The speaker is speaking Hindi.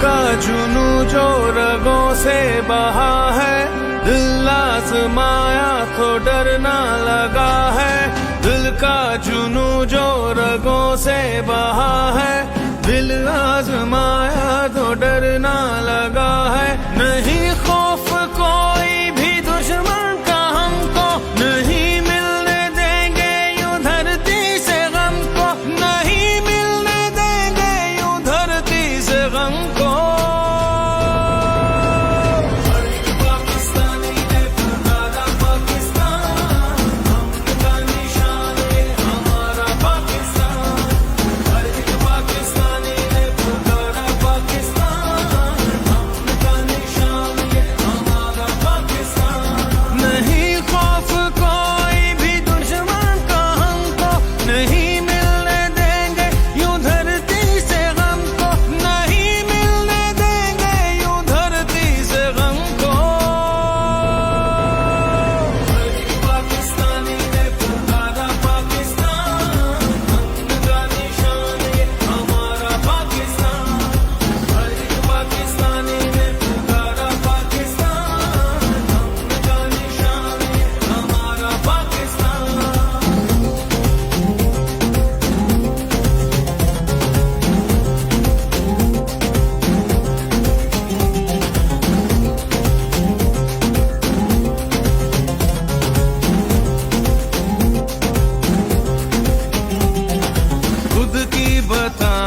का जुनू जो रगों से बहा है, दिल आजमाया तो डरना लगा है। दिल का जुनू जो रगों से बहा है, दिल आजमाया तो डरना लगा है। नहीं खौफ कोई भी दुश्मन का हमको, नहीं मिलने देंगे यूं धरती से गम को, नहीं मिलने देंगे यूं धरती से गम को। बता